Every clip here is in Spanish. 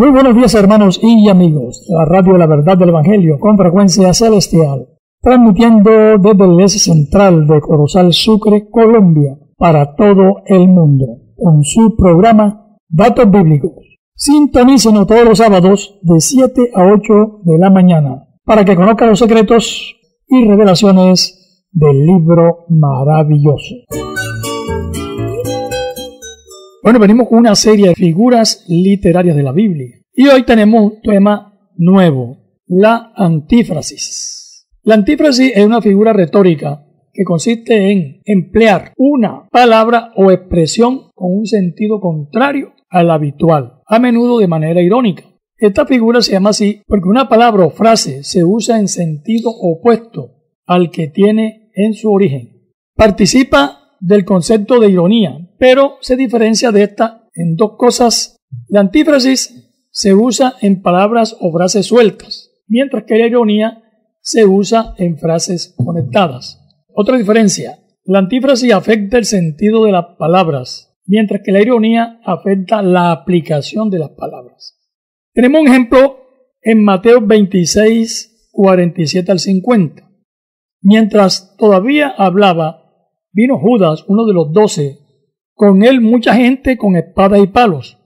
Muy buenos días, hermanos y amigos de la radio La Verdad del Evangelio con frecuencia celestial, transmitiendo desde la iglesia central de Corozal, Sucre, Colombia, para todo el mundo, con su programa Datos Bíblicos. Sintonícenos todos los sábados de 7 a 8 de la mañana para que conozcan los secretos y revelaciones del libro maravilloso. Bueno, venimos con una serie de figuras literarias de la Biblia y hoy tenemos un tema nuevo, la antífrasis. La antífrasis es una figura retórica que consiste en emplear una palabra o expresión con un sentido contrario al habitual, a menudo de manera irónica. Esta figura se llama así porque una palabra o frase se usa en sentido opuesto al que tiene en su origen. Participa del concepto de ironía, pero se diferencia de esta en dos cosas. La antífrasis se usa en palabras o frases sueltas, mientras que la ironía se usa en frases conectadas. Otra diferencia, la antífrasis afecta el sentido de las palabras, mientras que la ironía afecta la aplicación de las palabras. Tenemos un ejemplo en Mateo 26, 47 al 50. Mientras todavía hablaba, vino Judas, uno de los 12, con él mucha gente con espadas y palos,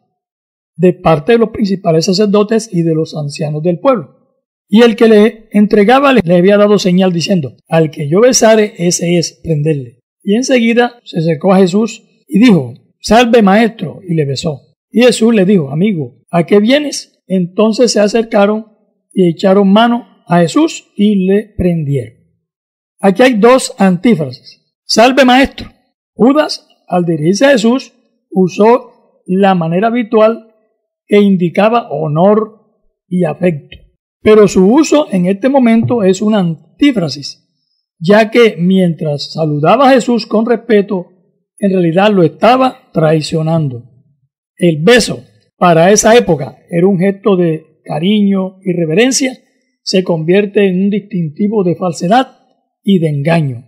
de parte de los principales sacerdotes y de los ancianos del pueblo. Y el que le entregaba le había dado señal diciendo: al que yo besare, ese es, prenderle. Y enseguida se acercó a Jesús y dijo: salve, maestro, y le besó. Y Jesús le dijo: amigo, ¿a qué vienes? Entonces se acercaron y echaron mano a Jesús y le prendieron. Aquí hay dos antífrasis. Salve, maestro. Judas, al dirigirse a Jesús, usó la manera habitual que indicaba honor y afecto. Pero su uso en este momento es una antífrasis, ya que mientras saludaba a Jesús con respeto, en realidad lo estaba traicionando. El beso, para esa época, era un gesto de cariño y reverencia, se convierte en un distintivo de falsedad y de engaño,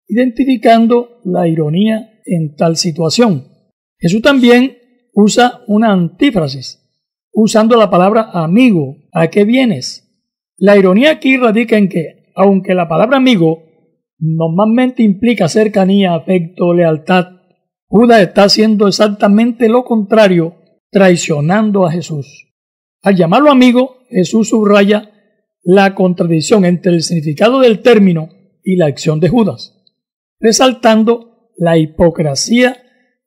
identificando la ironía en tal situación. Jesús también usa una antífrasis, usando la palabra amigo. ¿A qué vienes? La ironía aquí radica en que, aunque la palabra amigo normalmente implica cercanía, afecto, lealtad, Judas está haciendo exactamente lo contrario, traicionando a Jesús. Al llamarlo amigo, Jesús subraya la contradicción entre el significado del término y la acción de Judas, resaltando la hipocresía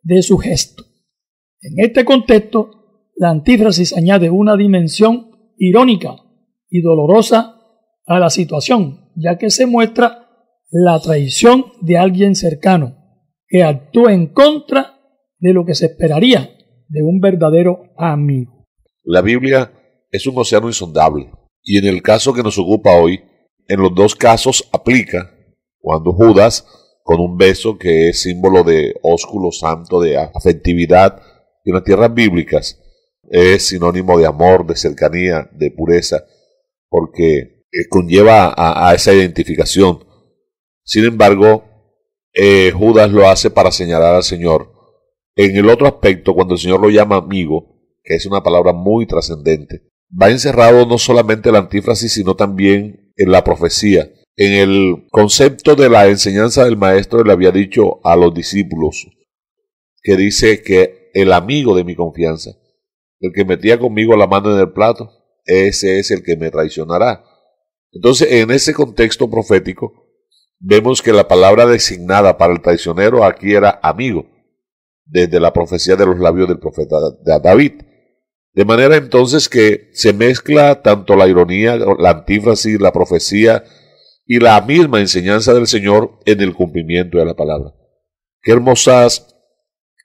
de su gesto. En este contexto, la antífrasis añade una dimensión irónica y dolorosa a la situación, ya que se muestra la traición de alguien cercano que actúa en contra de lo que se esperaría de un verdadero amigo. La Biblia es un océano insondable, y en el caso que nos ocupa hoy, en los dos casos aplica cuando Judas, con un beso que es símbolo de ósculo santo, de afectividad, y en las tierras bíblicas es sinónimo de amor, de cercanía, de pureza, porque conlleva a esa identificación. Sin embargo, Judas lo hace para señalar al Señor. En el otro aspecto, cuando el Señor lo llama amigo, que es una palabra muy trascendente, va encerrado no solamente en la antífrasis, sino también en la profecía. En el concepto de la enseñanza del maestro, le había dicho a los discípulos, que dice que el amigo de mi confianza, el que metía conmigo la mano en el plato, ese es el que me traicionará. Entonces, en ese contexto profético, vemos que la palabra designada para el traicionero aquí era amigo, desde la profecía de los labios del profeta David. De manera entonces que se mezcla tanto la ironía, la antífrasis, la profecía y la misma enseñanza del Señor en el cumplimiento de la palabra. Qué hermosas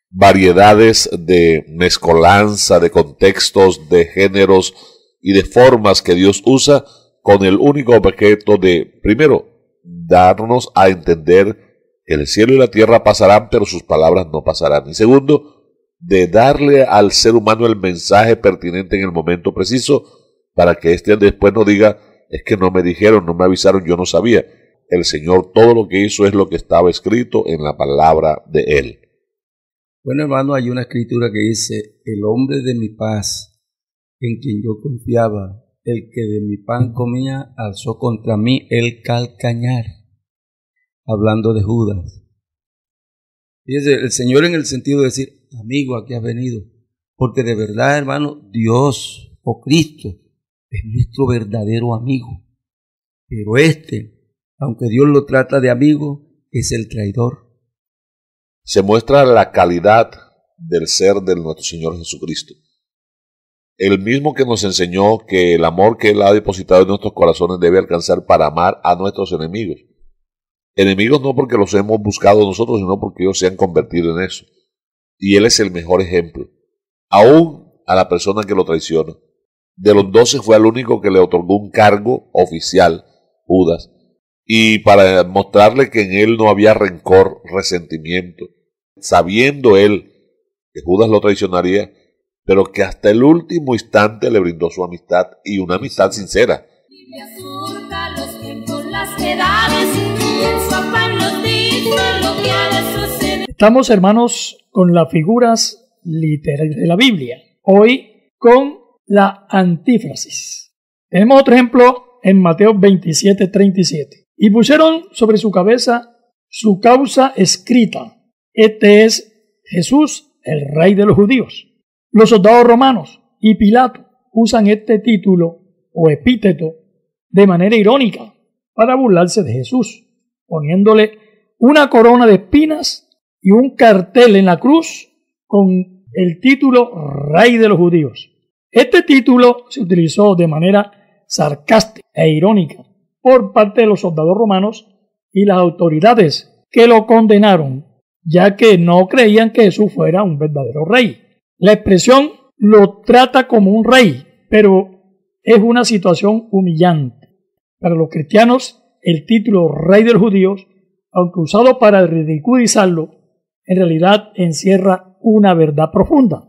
variedades de mezcolanza, de contextos, de géneros y de formas que Dios usa con el único objeto de, primero, darnos a entender que el cielo y la tierra pasarán, pero sus palabras no pasarán. Y segundo, de darle al ser humano el mensaje pertinente en el momento preciso para que éste después no diga: es que no me dijeron, no me avisaron, yo no sabía. El Señor todo lo que hizo es lo que estaba escrito en la palabra de Él. Bueno, hermano, hay una escritura que dice: el hombre de mi paz en quien yo confiaba. El que de mi pan comía, alzó contra mí el calcañar. Hablando de Judas. Fíjese, el Señor en el sentido de decir, amigo, aquí has venido. Porque de verdad, hermano, Dios o Cristo es nuestro verdadero amigo. Pero aunque Dios lo trata de amigo, es el traidor. Se muestra la calidad del ser de nuestro Señor Jesucristo. El mismo que nos enseñó que el amor que Él ha depositado en nuestros corazones debe alcanzar para amar a nuestros enemigos. Enemigos no porque los hemos buscado nosotros, sino porque ellos se han convertido en eso. Y Él es el mejor ejemplo. Aún a la persona que lo traiciona. De los 12 fue el único que le otorgó un cargo oficial, Judas. Y para mostrarle que en él no había rencor, resentimiento, sabiendo él que Judas lo traicionaría, pero que hasta el último instante le brindó su amistad y una amistad sincera. Estamos, hermanos, con las figuras literarias de la Biblia. Hoy con la antífrasis. Tenemos otro ejemplo en Mateo 27:37. Y pusieron sobre su cabeza su causa escrita. Este es Jesús, el Rey de los judíos. Los soldados romanos y Pilato usan este título o epíteto de manera irónica para burlarse de Jesús, poniéndole una corona de espinas y un cartel en la cruz con el título Rey de los judíos. Este título se utilizó de manera sarcástica e irónica por parte de los soldados romanos y las autoridades que lo condenaron, ya que no creían que Jesús fuera un verdadero rey. La expresión lo trata como un rey, pero es una situación humillante. Para los cristianos, el título Rey de los judíos, aunque usado para ridiculizarlo, en realidad encierra una verdad profunda.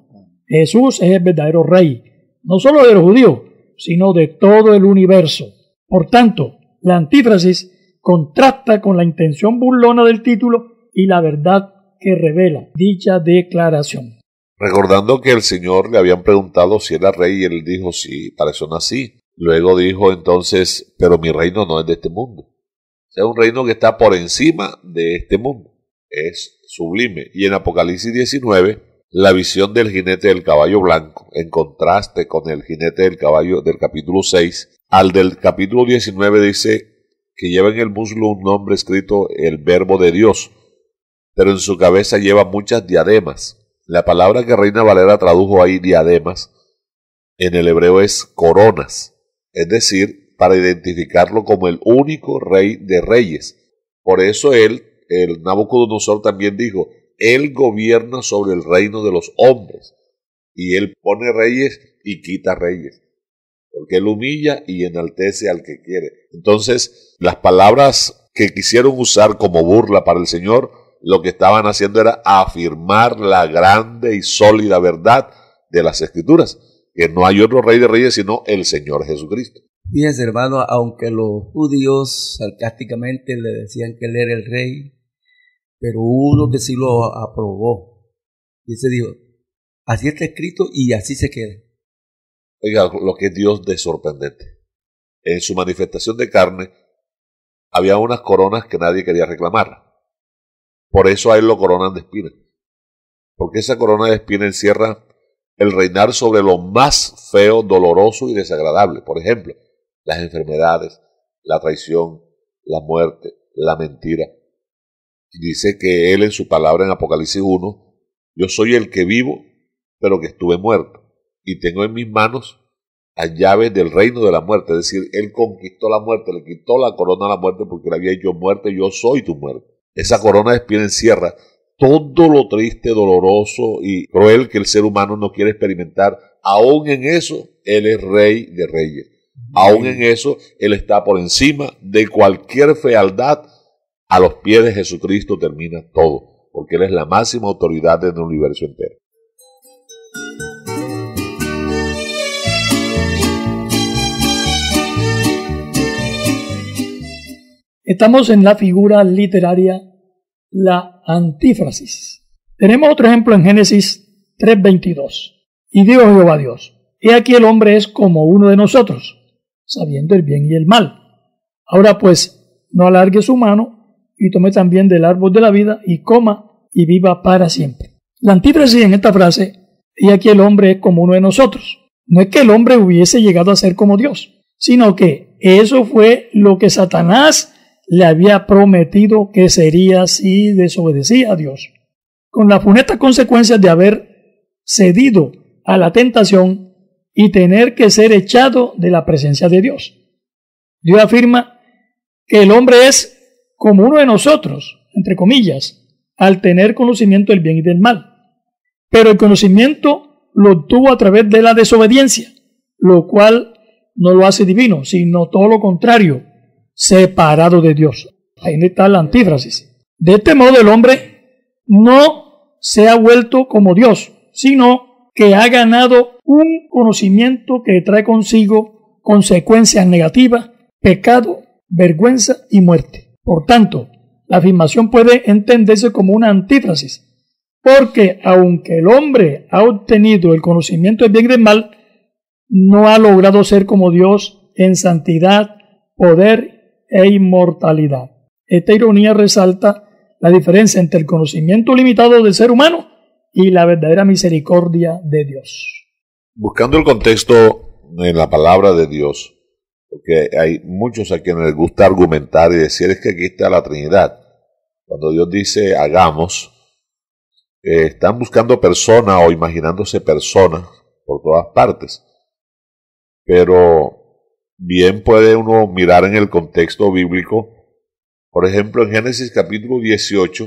Jesús es el verdadero rey, no solo de los judíos, sino de todo el universo. Por tanto, la antífrasis contrasta con la intención burlona del título y la verdad que revela dicha declaración. Recordando que el Señor le habían preguntado si era rey y él dijo, sí, para eso nací. Luego dijo entonces, pero mi reino no es de este mundo. O sea, un reino que está por encima de este mundo. Es sublime. Y en Apocalipsis 19, la visión del jinete del caballo blanco, en contraste con el jinete del caballo del capítulo 6, al del capítulo 19 dice que lleva en el muslo un nombre escrito el Verbo de Dios, pero en su cabeza lleva muchas diademas. La palabra que Reina Valera tradujo ahí diademas, en el hebreo es coronas, es decir, para identificarlo como el único rey de reyes. Por eso el Nabucodonosor también dijo, él gobierna sobre el reino de los hombres, y él pone reyes y quita reyes, porque él humilla y enaltece al que quiere. Entonces, las palabras que quisieron usar como burla para el Señor, lo que estaban haciendo era afirmar la grande y sólida verdad de las Escrituras, que no hay otro rey de reyes sino el Señor Jesucristo. Fíjense, hermano, aunque los judíos sarcásticamente le decían que él era el rey, pero uno que sí lo aprobó. Y se dijo, así está escrito y así se queda. Oiga, lo que es Dios de sorprendente. En su manifestación de carne, había unas coronas que nadie quería reclamar. Por eso a él lo coronan de espina. Porque esa corona de espina encierra el reinar sobre lo más feo, doloroso y desagradable. Por ejemplo, las enfermedades, la traición, la muerte, la mentira. Y dice que él en su palabra en Apocalipsis 1, yo soy el que vivo, pero que estuve muerto. Y tengo en mis manos las llaves del reino de la muerte. Es decir, él conquistó la muerte, le quitó la corona a la muerte porque le había dicho muerte, yo soy tu muerte. Esa corona de espina encierra todo lo triste, doloroso y cruel que el ser humano no quiere experimentar. Aún en eso, él es rey de reyes. Aún en eso, él está por encima de cualquier fealdad. A los pies de Jesucristo termina todo, porque él es la máxima autoridad del universo entero. Estamos en la figura literaria, la antífrasis. Tenemos otro ejemplo en Génesis 3:22. Y dijo Jehová Dios, he aquí el hombre es como uno de nosotros, sabiendo el bien y el mal. Ahora pues, no alargue su mano y tome también del árbol de la vida y coma y viva para siempre. La antífrasis en esta frase, he aquí el hombre es como uno de nosotros. No es que el hombre hubiese llegado a ser como Dios, sino que eso fue lo que Satanás le había prometido que sería si desobedecía a Dios, con las funestas consecuencias de haber cedido a la tentación y tener que ser echado de la presencia de Dios. Dios afirma que el hombre es como uno de nosotros, entre comillas, al tener conocimiento del bien y del mal. Pero el conocimiento lo obtuvo a través de la desobediencia, lo cual no lo hace divino, sino todo lo contrario, separado de Dios. Ahí está la antífrasis. De este modo el hombre no se ha vuelto como Dios, sino que ha ganado un conocimiento que trae consigo consecuencias negativas, pecado, vergüenza y muerte. Por tanto, la afirmación puede entenderse como una antífrasis, porque aunque el hombre ha obtenido el conocimiento del bien y del mal, no ha logrado ser como Dios en santidad, poder e inmortalidad. Esta ironía resalta la diferencia entre el conocimiento limitado del ser humano y la verdadera misericordia de Dios. Buscando el contexto en la palabra de Dios, porque hay muchos a quienes les gusta argumentar y decir es que aquí está la Trinidad. Cuando Dios dice hagamos, están buscando personas o imaginándose personas por todas partes. Pero bien puede uno mirar en el contexto bíblico. Por ejemplo, en Génesis capítulo 18,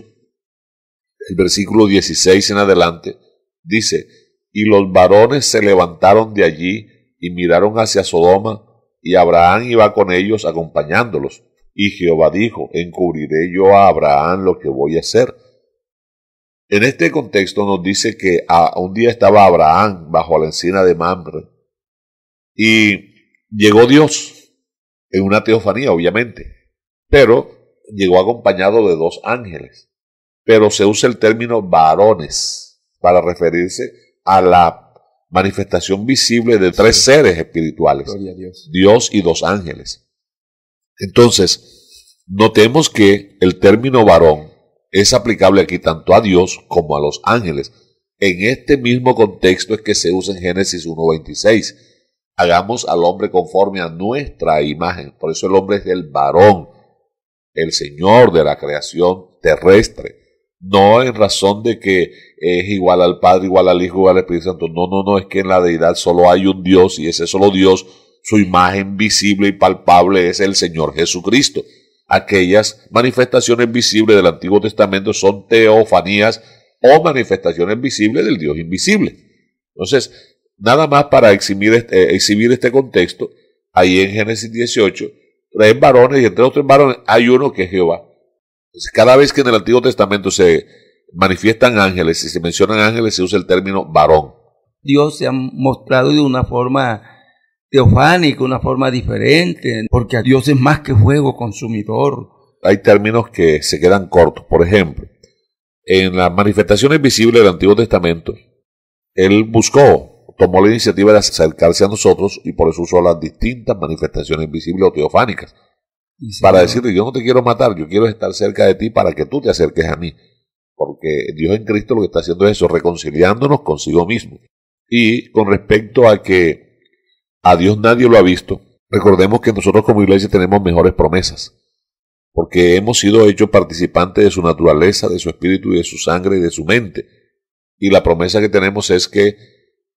el versículo 16 en adelante, dice: y los varones se levantaron de allí y miraron hacia Sodoma, y Abraham iba con ellos acompañándolos. Y Jehová dijo: encubriré yo a Abraham lo que voy a hacer. En este contexto nos dice que un día estaba Abraham bajo la encina de Mamre, y llegó Dios en una teofanía, obviamente, pero llegó acompañado de 2 ángeles. Pero se usa el término varones para referirse a la manifestación visible de 3 seres espirituales, Gloria a Dios. Dios y 2 ángeles. Entonces, notemos que el término varón es aplicable aquí tanto a Dios como a los ángeles. En este mismo contexto es que se usa en Génesis 1:26. Hagamos al hombre conforme a nuestra imagen. Por eso el hombre es el varón, el Señor de la creación terrestre. No en razón de que es igual al Padre, igual al Hijo, igual al Espíritu Santo. No, es que en la deidad solo hay un Dios, y ese solo Dios, su imagen visible y palpable es el Señor Jesucristo. Aquellas manifestaciones visibles del Antiguo Testamento son teofanías o manifestaciones visibles del Dios invisible. Entonces, nada más para exhibir este contexto, ahí en Génesis 18, 3 varones, y entre los 3 varones hay uno que es Jehová. Entonces, cada vez que en el Antiguo Testamento se manifiestan ángeles, y se mencionan ángeles, se usa el término varón. Dios se ha mostrado de una forma teofánica, una forma diferente, porque Dios es más que fuego consumidor. Hay términos que se quedan cortos. Por ejemplo, en las manifestaciones visibles del Antiguo Testamento, Él tomó la iniciativa de acercarse a nosotros, y por eso usó las distintas manifestaciones visibles o teofánicas. Sí, para decirle: yo no te quiero matar, yo quiero estar cerca de ti para que tú te acerques a mí. Porque Dios en Cristo lo que está haciendo es eso, reconciliándonos consigo mismo. Y con respecto a que a Dios nadie lo ha visto, recordemos que nosotros como iglesia tenemos mejores promesas, porque hemos sido hechos participantes de su naturaleza, de su espíritu y de su sangre y de su mente. Y la promesa que tenemos es que,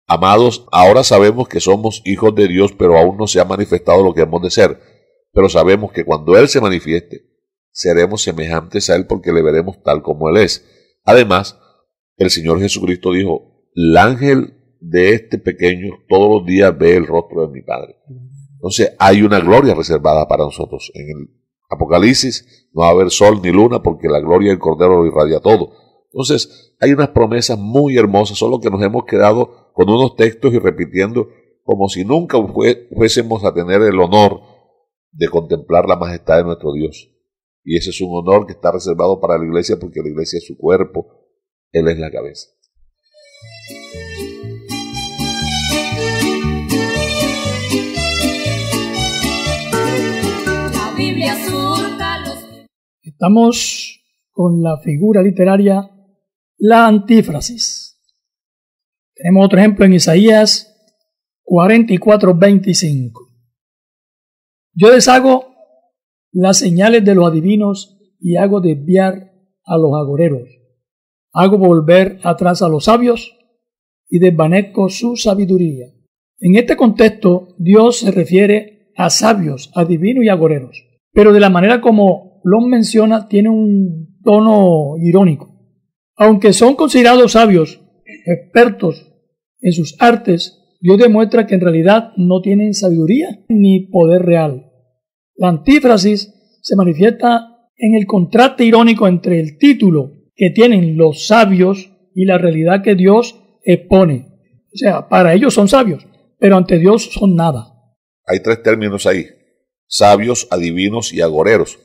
amados, ahora sabemos que somos hijos de Dios, pero aún no se ha manifestado lo que hemos de ser. Pero sabemos que cuando Él se manifieste, seremos semejantes a Él, porque le veremos tal como Él es. Además, el Señor Jesucristo dijo: el ángel de este pequeño todos los días ve el rostro de mi Padre. Entonces hay una gloria reservada para nosotros. En el Apocalipsis no va a haber sol ni luna, porque la gloria del Cordero lo irradia todo. Entonces hay unas promesas muy hermosas, solo que nos hemos quedado con unos textos y repitiendo como si nunca fuésemos a tener el honor de contemplar la majestad de nuestro Dios. Y ese es un honor que está reservado para la iglesia, porque la iglesia es su cuerpo, Él es la cabeza. Estamos con la figura literaria, la antífrasis. Tenemos otro ejemplo en Isaías 44:25. Yo deshago las señales de los adivinos y hago desviar a los agoreros. Hago volver atrás a los sabios y desvanezco su sabiduría. En este contexto, Dios se refiere a sabios, adivinos y agoreros, pero de la manera como los menciona tiene un tono irónico. Aunque son considerados sabios, expertos en sus artes, Dios demuestra que en realidad no tienen sabiduría ni poder real. La antífrasis se manifiesta en el contraste irónico entre el título que tienen los sabios y la realidad que Dios expone. O sea, para ellos son sabios, pero ante Dios son nada. Hay tres términos ahí: sabios, adivinos y agoreros.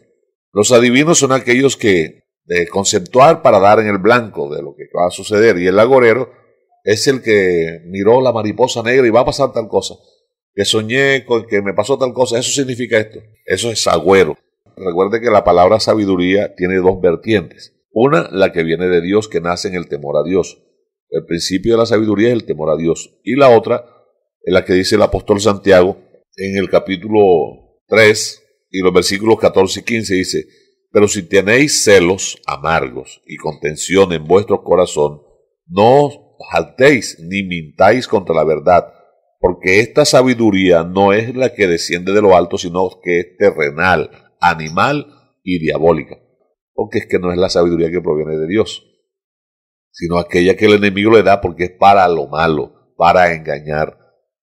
Los adivinos son aquellos que de conceptuar para dar en el blanco de lo que va a suceder, y el agorero es el que miró la mariposa negra y va a pasar tal cosa, que soñé con que me pasó tal cosa, eso significa esto. Eso es agüero. Recuerde que la palabra sabiduría tiene dos vertientes. Una, la que viene de Dios, que nace en el temor a Dios. El principio de la sabiduría es el temor a Dios. Y la otra es la que dice el apóstol Santiago en el capítulo 3 y los versículos 14 y 15, dice: pero si tenéis celos amargos y contención en vuestro corazón, no os jactéis ni mintáis contra la verdad, porque esta sabiduría no es la que desciende de lo alto, sino que es terrenal, animal y diabólica. Porque es que no es la sabiduría que proviene de Dios, sino aquella que el enemigo le da porque es para lo malo, para engañar.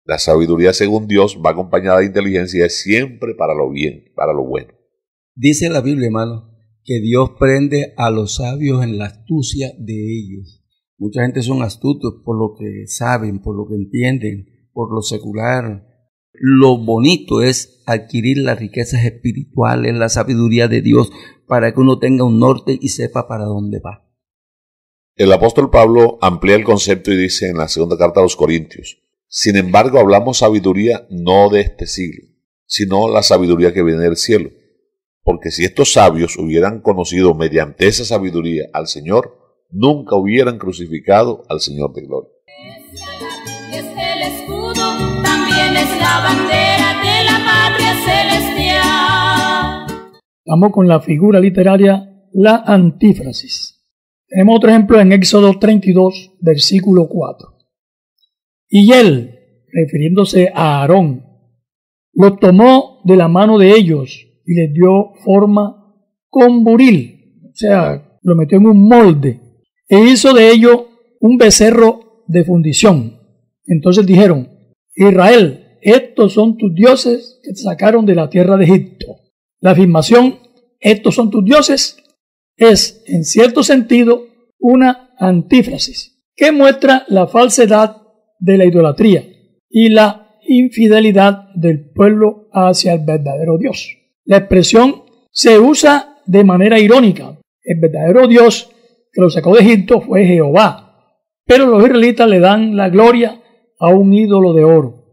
La sabiduría según Dios va acompañada de inteligencia y es siempre para lo bien, para lo bueno. Dice la Biblia, hermano, que Dios prende a los sabios en la astucia de ellos. Mucha gente son astutos por lo que saben, por lo que entienden, por lo secular. Lo bonito es adquirir las riquezas espirituales, la sabiduría de Dios, para que uno tenga un norte y sepa para dónde va. El apóstol Pablo amplía el concepto y dice en la segunda carta a los Corintios: sin embargo, hablamos sabiduría no de este siglo, sino la sabiduría que viene del cielo. Porque si estos sabios hubieran conocido mediante esa sabiduría al Señor, nunca hubieran crucificado al Señor de gloria. Es el escudo, también es la bandera de la patria celestial. Estamos con la figura literaria, la antífrasis. Tenemos otro ejemplo en Éxodo 32, versículo 4. Y él, refiriéndose a Aarón, lo tomó de la mano de ellos y les dio forma con buril, o sea, lo metió en un molde, e hizo de ello un becerro de fundición. Entonces dijeron: Israel, estos son tus dioses que te sacaron de la tierra de Egipto. La afirmación, estos son tus dioses, es, en cierto sentido, una antífrasis que muestra la falsedad de la idolatría y la infidelidad del pueblo hacia el verdadero Dios. La expresión se usa de manera irónica. El verdadero Dios que los sacó de Egipto fue Jehová, pero los israelitas le dan la gloria a un ídolo de oro.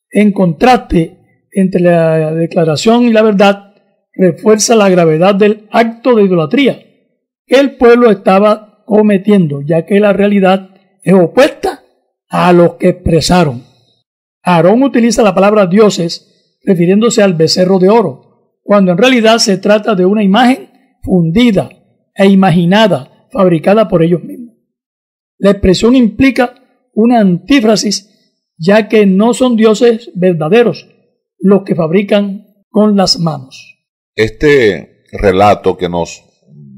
En contraste entre la declaración y la verdad, refuerza la gravedad del acto de idolatría que el pueblo estaba cometiendo, ya que la realidad es opuesta a lo que expresaron. Aarón utiliza la palabra dioses refiriéndose al becerro de oro, cuando en realidad se trata de una imagen fundida e imaginada, fabricada por ellos mismos. La expresión implica una antífrasis, ya que no son dioses verdaderos los que fabrican con las manos. Este relato que nos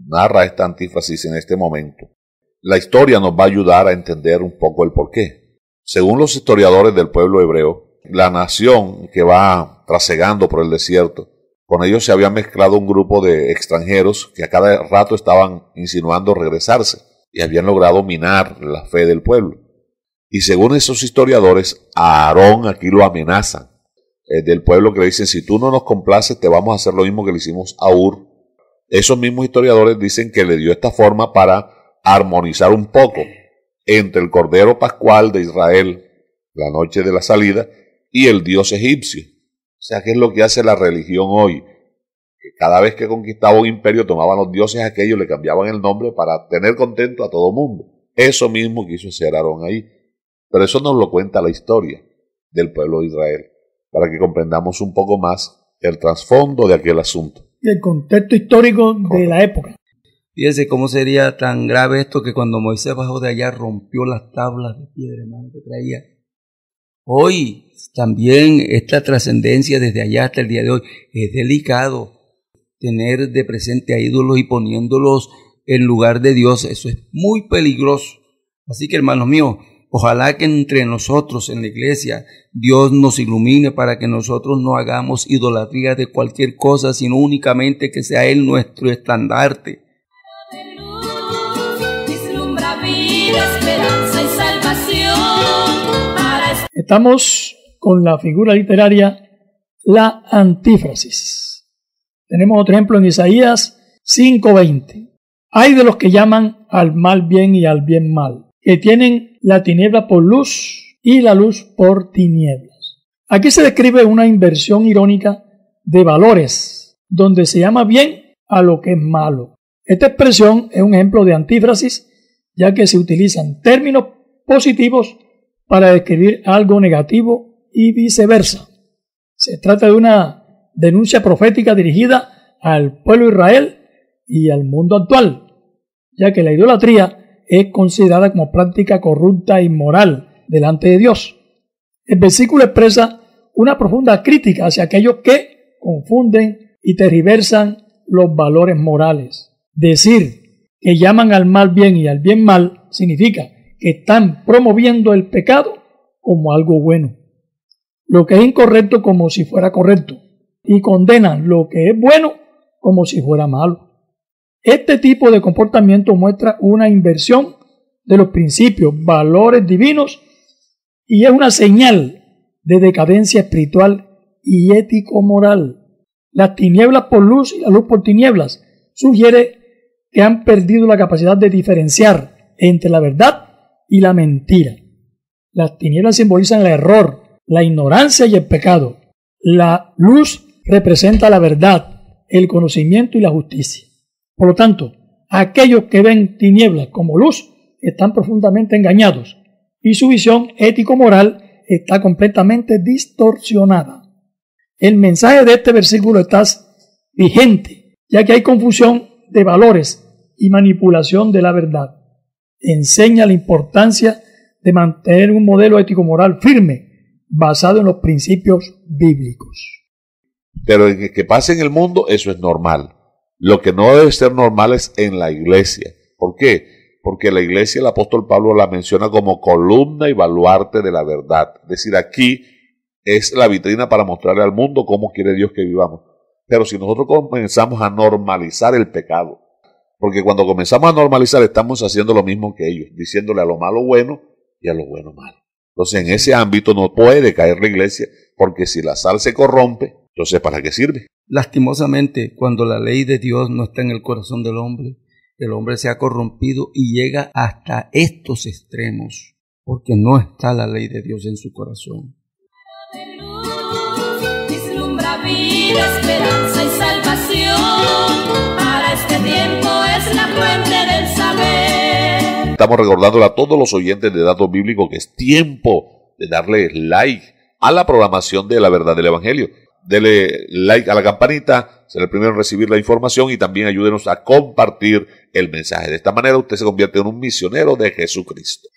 narra esta antífrasis en este momento, la historia nos va a ayudar a entender un poco el porqué. Según los historiadores del pueblo hebreo, la nación que va trasegando por el desierto, con ellos se había mezclado un grupo de extranjeros que a cada rato estaban insinuando regresarse y habían logrado minar la fe del pueblo. Y según esos historiadores, a Aarón aquí lo amenazan, del pueblo, que le dicen: si tú no nos complaces, te vamos a hacer lo mismo que le hicimos a Ur. Esos mismos historiadores dicen que le dio esta forma para armonizar un poco entre el Cordero Pascual de Israel, la noche de la salida, y el Dios egipcio. O sea, ¿qué es lo que hace la religión hoy? que cada vez que conquistaba un imperio tomaban los dioses aquellos, le cambiaban el nombre para tener contento a todo mundo. Eso mismo quiso hacer Aarón ahí. Pero eso nos lo cuenta la historia del pueblo de Israel, para que comprendamos un poco más el trasfondo de aquel asunto. Y el contexto histórico de la época. Fíjese cómo sería tan grave esto que cuando Moisés bajó de allá rompió las tablas de piedra, hermano, que traía. Hoy también esta trascendencia desde allá hasta el día de hoy es delicado. Tener de presente a ídolos y poniéndolos en lugar de Dios, eso es muy peligroso. Así que, hermanos míos, ojalá que entre nosotros en la iglesia Dios nos ilumine para que nosotros no hagamos idolatría de cualquier cosa, sino únicamente que sea Él nuestro estandarte. De luz, vislumbra vida, esperanza y salvación para Estamos con la figura literaria, la antífrasis. Tenemos otro ejemplo en Isaías 5:20. Hay de los que llaman al mal bien y al bien mal, que tienen la tiniebla por luz y la luz por tinieblas. Aquí se describe una inversión irónica de valores, donde se llama bien a lo que es malo. Esta expresión es un ejemplo de antífrasis, ya que se utilizan términos positivos para describir algo negativo y viceversa. Se trata de una denuncia profética dirigida al pueblo de Israel y al mundo actual, ya que la idolatría es considerada como práctica corrupta e inmoral delante de Dios. El versículo expresa una profunda crítica hacia aquellos que confunden y tergiversan los valores morales. Decir que llaman al mal bien y al bien mal significa que están promoviendo el pecado como algo bueno, lo que es incorrecto como si fuera correcto, y condenan lo que es bueno como si fuera malo. Este tipo de comportamiento muestra una inversión de los principios, valores divinos, y es una señal de decadencia espiritual y ético-moral. Las tinieblas por luz y la luz por tinieblas sugiere que han perdido la capacidad de diferenciar entre la verdad y la mentira. Las tinieblas simbolizan el error, la ignorancia y el pecado. La luz representa la verdad, el conocimiento y la justicia. Por lo tanto, aquellos que ven tinieblas como luz están profundamente engañados y su visión ético-moral está completamente distorsionada. El mensaje de este versículo está vigente, ya que hay confusión de valores y manipulación de la verdad. Enseña la importancia de mantener un modelo ético-moral firme, basado en los principios bíblicos. Pero en que pase en el mundo, eso es normal. Lo que no debe ser normal es en la iglesia. ¿Por qué? Porque la iglesia, el apóstol Pablo la menciona como columna y baluarte de la verdad. Es decir, aquí es la vitrina para mostrarle al mundo cómo quiere Dios que vivamos. Pero si nosotros comenzamos a normalizar el pecado, porque cuando comenzamos a normalizar estamos haciendo lo mismo que ellos, diciéndole a lo malo bueno y a lo bueno malo. Entonces en ese ámbito no puede caer la iglesia, porque si la sal se corrompe, entonces ¿para qué sirve? Lastimosamente, cuando la ley de Dios no está en el corazón del hombre se ha corrompido y llega hasta estos extremos, porque no está la ley de Dios en su corazón. de luz, vislumbra vida, esperanza y salvación. Para este tiempo es la fuente del saber. Estamos recordándole a todos los oyentes de Datos Bíblicos que es tiempo de darle like a la programación de la verdad del Evangelio. Dele like a la campanita, será el primero en recibir la información, y también ayúdenos a compartir el mensaje. De esta manera usted se convierte en un misionero de Jesucristo.